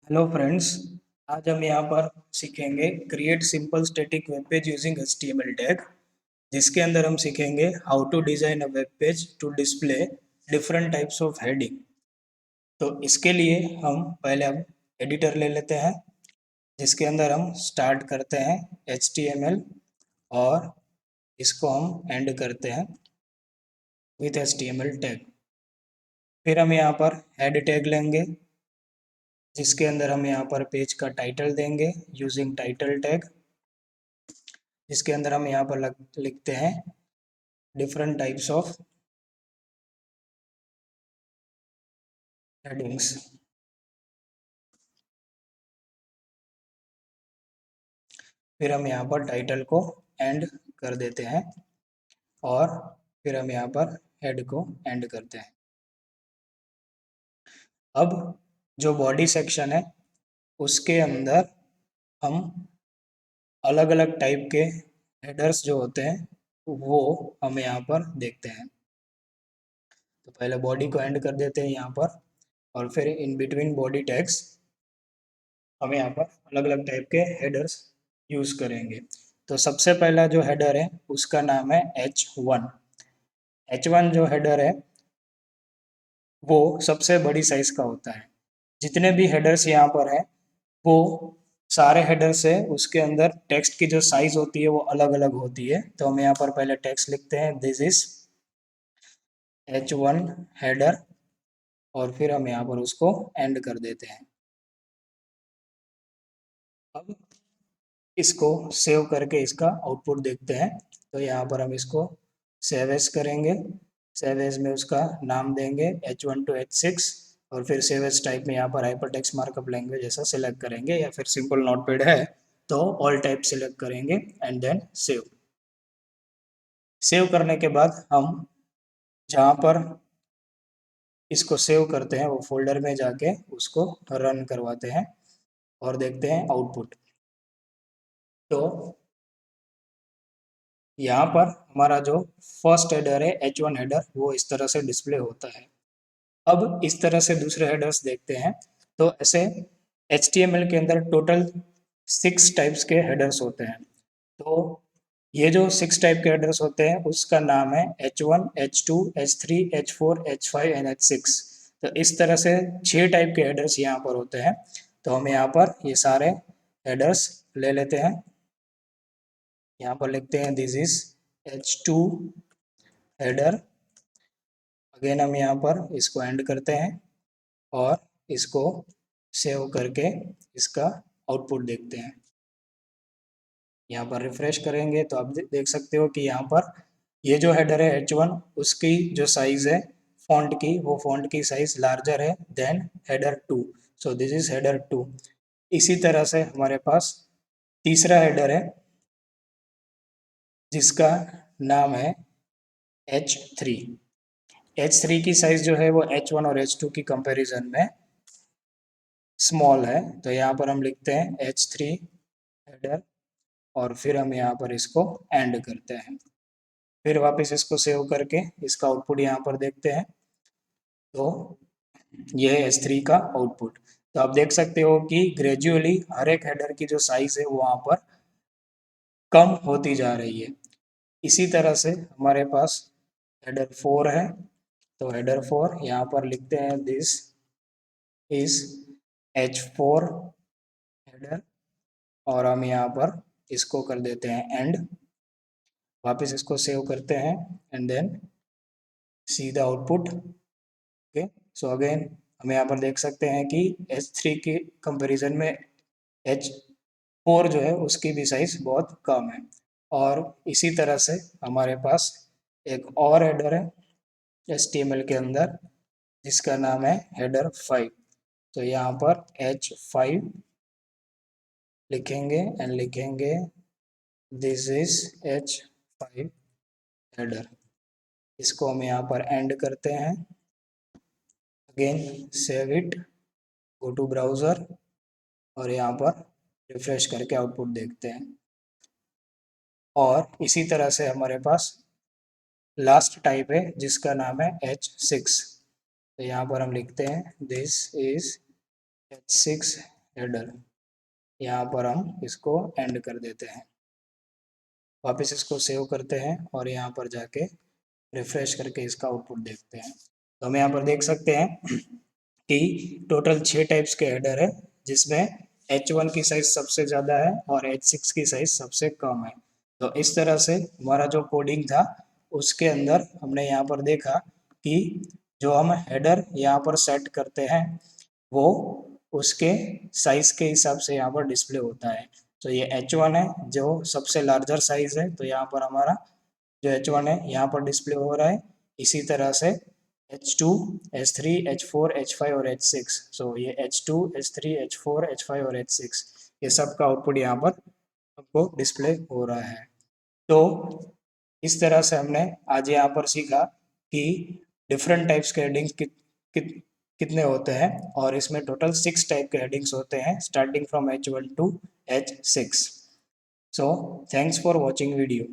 Hello friends. आज हम यहाँ पर सीखेंगे create simple static web page using HTML tag, जिसके अंदर हम सीखेंगे how to design a web page to display different types of heading. तो इसके लिए हम एडिटर ले लेते हैं, जिसके अंदर हम स्टार्ट करते हैं HTML और इसको हम एंड करते हैं विथ HTML टैग। फिर हम यहाँ पर हेड टैग लेंगे, जिसके अंदर हम यहाँ पर पेज का टाइटल देंगे यूजिंग टाइटल टैग, जिसके अंदर हम यहाँ पर लिखते हैं डिफरेंट टाइप्स ऑफ हेडिंग्स। फिर हम यहाँ पर टाइटल को एंड कर देते हैं और फिर हम यहाँ पर हेड को एंड करते हैं। अब जो बॉडी सेक्शन है उसके अंदर हम अलग अलग टाइप के हेडर्स जो होते हैं वो हम यहाँ पर देखते हैं। तो पहले बॉडी को एंड कर देते हैं यहाँ पर, और फिर इन बिटवीन बॉडी टैग्स हम यहाँ पर अलग अलग टाइप के हेडर्स यूज़ करेंगे। तो सबसे पहला जो हेडर है उसका नाम है H1। H1 जो हेडर है वो सबसे बड़ी साइज का होता है। जितने भी हेडर्स यहाँ पर हैं वो सारे हेडर्स है, उसके अंदर टेक्स्ट की जो साइज होती है वो अलग अलग होती है। तो हम यहाँ पर पहले टेक्स्ट लिखते हैं दिस इज H1 हेडर, और फिर हम यहाँ पर उसको एंड कर देते हैं। अब इसको सेव करके इसका आउटपुट देखते हैं। तो यहाँ पर हम इसको सेव एज करेंगे। सेव एज में उसका नाम देंगे H1 to H6, और फिर सेव एज टाइप में यहाँ पर हाइपरटेक्स्ट मार्कअप लैंग्वेज ऐसा सिलेक्ट करेंगे, या फिर सिंपल नोटपैड है तो ऑल टाइप सिलेक्ट करेंगे एंड देन सेव। सेव करने के बाद हम जहाँ पर इसको सेव करते हैं वो फोल्डर में जाके उसको रन करवाते हैं और देखते हैं आउटपुट। तो यहाँ पर हमारा जो फर्स्ट हेडर है H1 हेडर वो इस तरह से डिस्प्ले होता है। अब इस तरह से दूसरे हेडर्स देखते हैं। तो ऐसे HTML के अंदर टोटल 6 टाइप्स के हेडर्स होते हैं। तो ये जो 6 टाइप के हेडर्स होते हैं उसका नाम है H1, H2, H3, H4, H5 and H6। तो इस तरह से 6 टाइप के हेडर्स यहाँ पर होते हैं। तो हम यहाँ पर ये सारे हेडर्स ले लेते हैं। यहाँ पर लिखते हैं this is H2 header. Again हम यहाँ पर इसको एंड करते हैं और इसको सेव करके इसका आउटपुट देखते हैं। यहाँ पर रिफ्रेश करेंगे तो आप देख सकते हो कि यहाँ पर ये जो हेडर है H1 उसकी जो साइज है फॉन्ट की, वो फॉन्ट की साइज लार्जर है than header 2। So this is header 2। इसी तरह से हमारे पास तीसरा हेडर है जिसका नाम है H3। H3 की साइज जो है वो H1 और H2 की कंपैरिजन में स्मॉल है। तो यहाँ पर हम लिखते हैं H3 हेडर और फिर हम यहाँ पर इसको एंड करते हैं। फिर वापस इसको सेव करके इसका आउटपुट यहाँ पर देखते हैं। तो ये है S3 का आउटपुट। तो आप देख सकते हो कि ग्रेजुअली हर एक हेडर की जो साइज है वो वहाँ पर कम होती जा रही है। इसी तरह से हमारे पास हेडर 4 है। तो हेडर 4 यहाँ पर लिखते हैं दिस इज H4 हेडर, और हम यहाँ पर इसको कर देते हैं एंड। वापस इसको सेव करते हैं and then see the output. Okay, so again हम यहाँ पर देख सकते हैं कि H3 के कंपैरिजन में H4 जो है उसकी भी साइज बहुत कम है। और इसी तरह से हमारे पास एक और हेडर है HTML के अंदर जिसका नाम है हेडर 5। तो यहाँ पर H5 लिखेंगे एंड लिखेंगे दिस इज H5 हेडर। इसको हम यहाँ पर एंड करते हैं। Again save it, go to browser और यहाँ पर रिफ्रेश करके आउटपुट देखते हैं। और इसी तरह से हमारे पास लास्ट टाइप है जिसका नाम है H6। तो यहाँ पर हम लिखते हैं दिस इज H6 हेडर, यहाँ पर हम इसको एंड कर देते हैं। वापस इसको सेव करते हैं और यहाँ पर जाके रिफ्रेश करके इसका आउटपुट देखते हैं। तो हम यहाँ पर देख सकते हैं कि टोटल 6 टाइप्स के हेडर है, जिसमें H1 की साइज सबसे ज़्यादा है और H6 की साइज सबसे कम है। तो इस तरह से हमारा जो कोडिंग था उसके अंदर हमने यहाँ पर देखा कि जो हम हेडर यहाँ पर सेट करते हैं वो उसके साइज के हिसाब से यहाँ पर डिस्प्ले होता है। तो ये H1 है जो सबसे लार्जर साइज है, तो यहाँ पर हमारा जो H1 है यहाँ पर डिस्प्ले हो रहा है। इसी तरह से H2, H3, H4, H5 और H6, सो ये H2, H3, H4, H5 और H6 ये सब का आउटपुट यहाँ पर आपको डिस्प्ले हो रहा है। तो इस तरह से हमने आज यहाँ पर सीखा कि डिफरेंट टाइप्स के हेडिंग्स कितने होते हैं, और इसमें टोटल 6 टाइप के हेडिंग्स होते हैं starting from H1 to H6। सो थैंक्स फॉर वॉचिंग वीडियो।